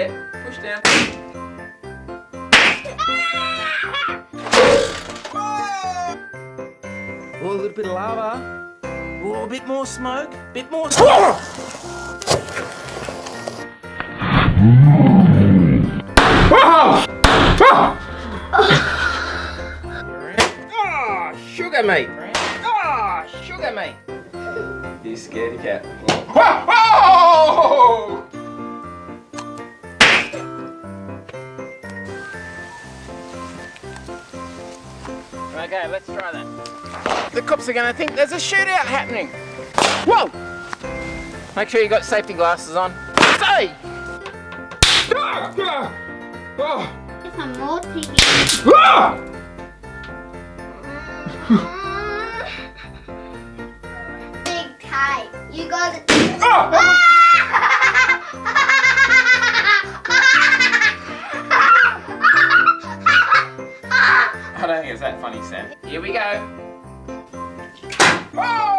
Yep, push down. Oh, a little bit of lava. Oh, a bit more smoke. Bit more smoke. Oh, sugar meat. Oh, sugar meat. You scaredy cat. Oh! Okay, let's try that. The cops are going to think there's a shootout happening. Whoa! Make sure you got safety glasses on. Stay! Some more TV. Big tight. You got it. I don't think it's that funny, Sam. Here we go. Oh!